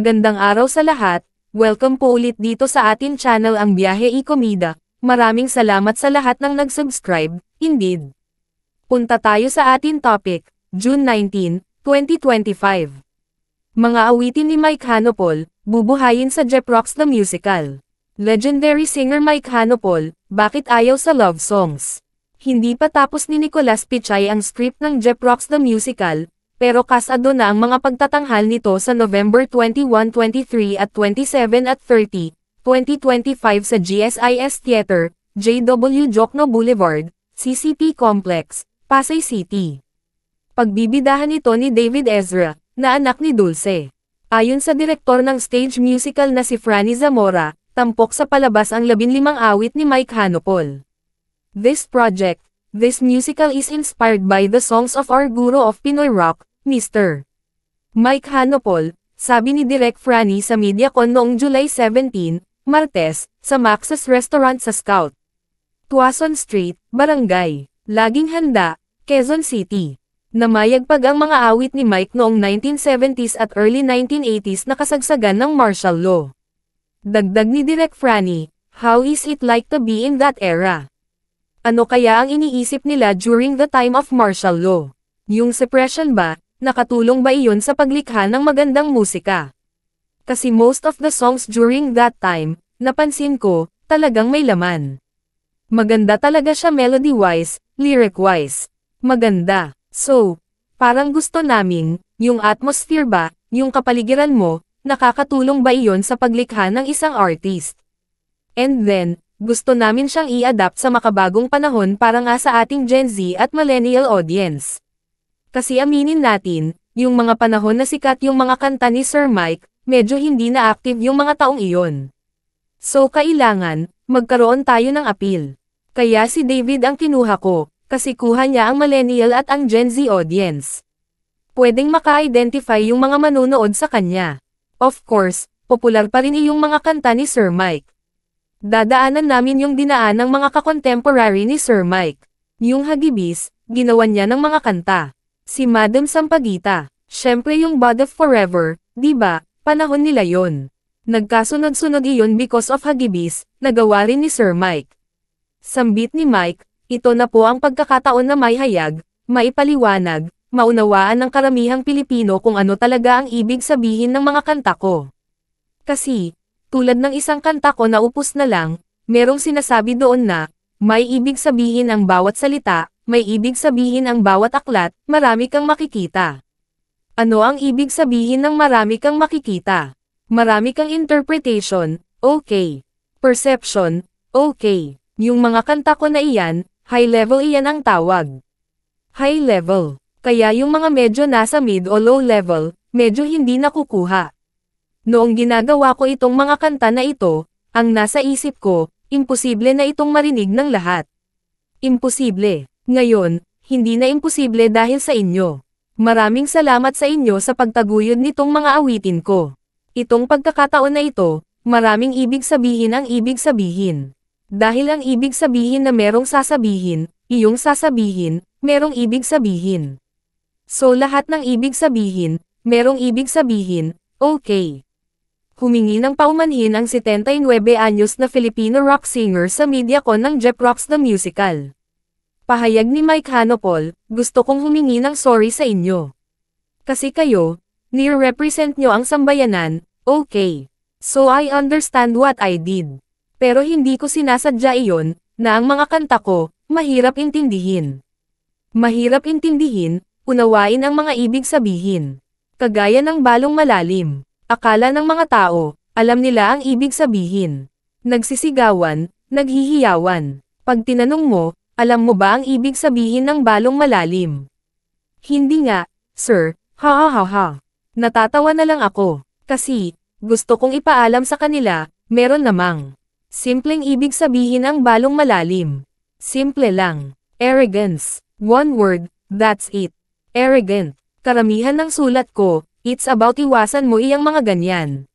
Magandang araw sa lahat, welcome po ulit dito sa atin channel ang Biyahe y Komida. Maraming salamat sa lahat ng nag-subscribe, indeed. Punta tayo sa atin topic, June 19, 2025. Mga awitin ni Mike Hanopol, bubuhayin sa Jeff Rocks the Musical. Legendary singer Mike Hanopol, bakit ayaw sa love songs? Hindi pa tapos ni Nicolas Pichay ang script ng Jeff Rocks the Musical, pero kasado na ang mga pagtatanghal nito sa November 21, 23 at 27 at 30, 2025 sa GSIS Theater, JW Jokno Boulevard, CCP Complex, Pasay City. Pagbibidahan ito ni David Ezra, na anak ni Dulce. Ayon sa direktor ng stage musical na si Franny Zamora, tampok sa palabas ang 15 awit ni Mike Hanopol. This musical is inspired by the songs of our guru of Pinoy rock, Mr. Mike Hanopol, sabi ni Direk Franny sa MediaCon noong July 17, Martes, sa Max's Restaurant sa Scout. Tuason Street, Barangay, Laging Handa, Quezon City. Namayagpag ang mga awit ni Mike noong 1970s at early 1980s na kasagsagan ng martial law. Dagdag ni Direk Franny, how is it like to be in that era? Ano kaya ang iniisip nila during the time of martial law? Yung suppression ba? Nakatulong ba iyon sa paglikha ng magandang musika? Kasi most of the songs during that time, napansin ko, talagang may laman. Maganda talaga siya melody-wise, lyric-wise. Maganda. So, parang gusto naming, yung atmosphere ba, yung kapaligiran mo, nakakatulong ba iyon sa paglikha ng isang artist? And then, gusto namin siyang i-adapt sa makabagong panahon para nga sa ating Gen Z at millennial audience. Kasi aminin natin, yung mga panahon na sikat yung mga kanta ni Sir Mike, medyo hindi na active yung mga taong iyon. So kailangan, magkaroon tayo ng appeal. Kaya si David ang kinuha ko, kasi kuha niya ang millennial at ang Gen Z audience. Pwedeng maka-identify yung mga manunood sa kanya. Of course, popular pa rin yung mga kanta ni Sir Mike. Dadaanan namin yung dinaan ng mga kakontemporary ni Sir Mike. Yung Hagibis, ginawan niya ng mga kanta. Si Madam Sampaguita, syempre yung Bud of Forever, di ba? Panahon nila yon. Nagkasunod-sunod iyon because of Hagibis, nagawa rin ni Sir Mike. Sambit ni Mike, ito na po ang pagkakataon na may hayag, maipaliwanag, maunawaan ng karamihang Pilipino kung ano talaga ang ibig sabihin ng mga kanta ko. Kasi, tulad ng isang kanta ko na upos na lang, merong sinasabi doon na, may ibig sabihin ang bawat salita, may ibig sabihin ang bawat aklat, marami kang makikita. Ano ang ibig sabihin ng marami kang makikita? Marami kang interpretation, okay. Perception, okay. Yung mga kanta ko na iyan, high level iyan ang tawag. High level. Kaya yung mga medyo nasa mid o low level, medyo hindi nakukuha. Noong ginagawa ko itong mga kanta na ito, ang nasa isip ko, imposible na itong marinig ng lahat. Imposible. Ngayon, hindi na imposible dahil sa inyo. Maraming salamat sa inyo sa pagtaguyod nitong mga awitin ko. Itong pagkakataon na ito, maraming ibig sabihin ang ibig sabihin. Dahil ang ibig sabihin na merong sasabihin, iyong sasabihin, merong ibig sabihin. So lahat ng ibig sabihin, merong ibig sabihin, okay. Humingi ng paumanhin ang 79 anyos na Filipino rock singer sa MediaCon ng Jeff Rocks the Musical. Pahayag ni Mike Hanopol, gusto kong humingi ng sorry sa inyo. Kasi kayo, nire-represent nyo ang sambayanan, okay. So I understand what I did. Pero hindi ko sinasadya iyon, na ang mga kanta ko, mahirap intindihin. Mahirap intindihin, unawain ang mga ibig sabihin. Kagaya ng balong malalim. Akala ng mga tao, alam nila ang ibig sabihin. Nagsisigawan, naghihiyawan. Pag tinanong mo, alam mo ba ang ibig sabihin ng balong malalim? Hindi nga, sir, ha ha ha ha. Natatawa na lang ako, kasi, gusto kong ipaalam sa kanila, meron namang. Simpleng ibig sabihin ang balong malalim. Simple lang. Arrogance. One word, that's it. Arrogant. Karamihan ng sulat ko, it's about iwasan mo iyang mga ganyan.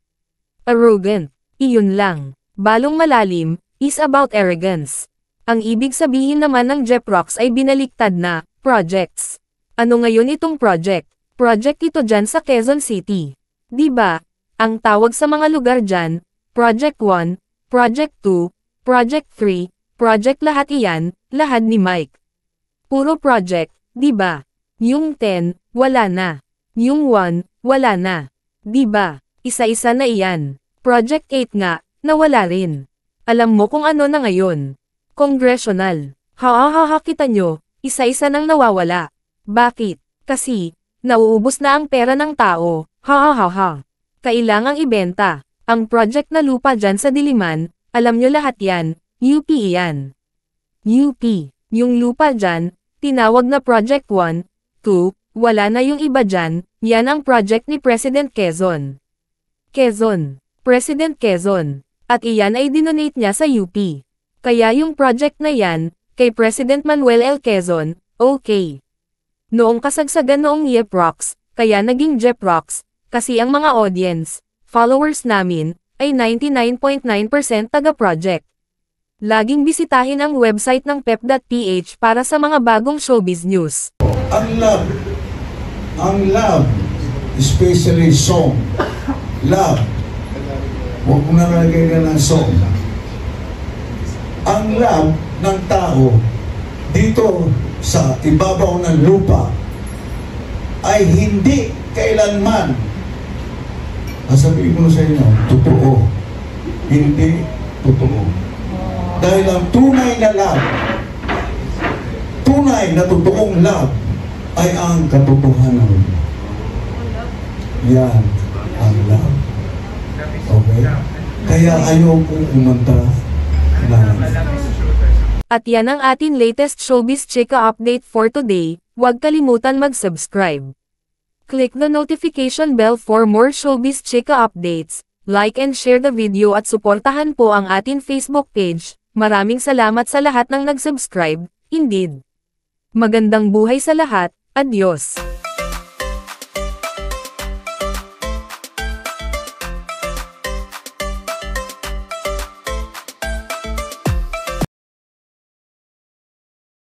Arrogant. Iyon lang. Balong malalim, is about arrogance. Ang ibig sabihin naman ng Jeff Rocks ay binaliktad na, projects. Ano ngayon itong project? Project ito dyan sa Quezon City. Diba? Ang tawag sa mga lugar dyan, Project 1, Project 2, Project 3, Project lahat iyan, lahat ni Mike. Puro project, di ba? Yung 10, wala na. Yung 1, wala na. Di ba? Isa-isa na iyan. Project 8 nga, nawala rin. Alam mo kung ano na ngayon. Congressional. Ha kita nyo, isa-isa nang nawawala. Bakit? Kasi, nauubos na ang pera ng tao. Ha. Kailangang ibenta. Ang project na lupa dyan sa Diliman, alam nyo lahat yan, UP yan. UP, yung lupa dyan, tinawag na Project 1, 2, wala na yung iba dyan, yan ang project ni President Quezon. President Quezon. At iyan ay dinonate niya sa UP. Kaya yung project na yan, kay President Manuel L. Quezon, okay. Noong kasagsagan noong YEPROX, kaya naging JEPROX, kasi ang mga audience, followers namin, ay 99.9% taga-project. Laging bisitahin ang website ng pep.ph para sa mga bagong showbiz news. Ang love, especially song, love, huwag mo nalagay na ng song. Ang love ng tao dito sa ibabaw ng lupa ay hindi kailanman, sabihin ko na sa inyo, totoo. Hindi totoo. Dahil ang tunay na love, tunay na totoong love, ay ang katotohanan. Yan ang love. Okay? Kaya ayaw kong umanta na. At yan ang ating latest showbiz chika update for today. Huwag kalimutan mag-subscribe. Click the notification bell for more showbiz chika updates. Like and share the video at suportahan po ang ating Facebook page. Maraming salamat sa lahat ng nag-subscribe. Indeed. Magandang buhay sa lahat. Adios.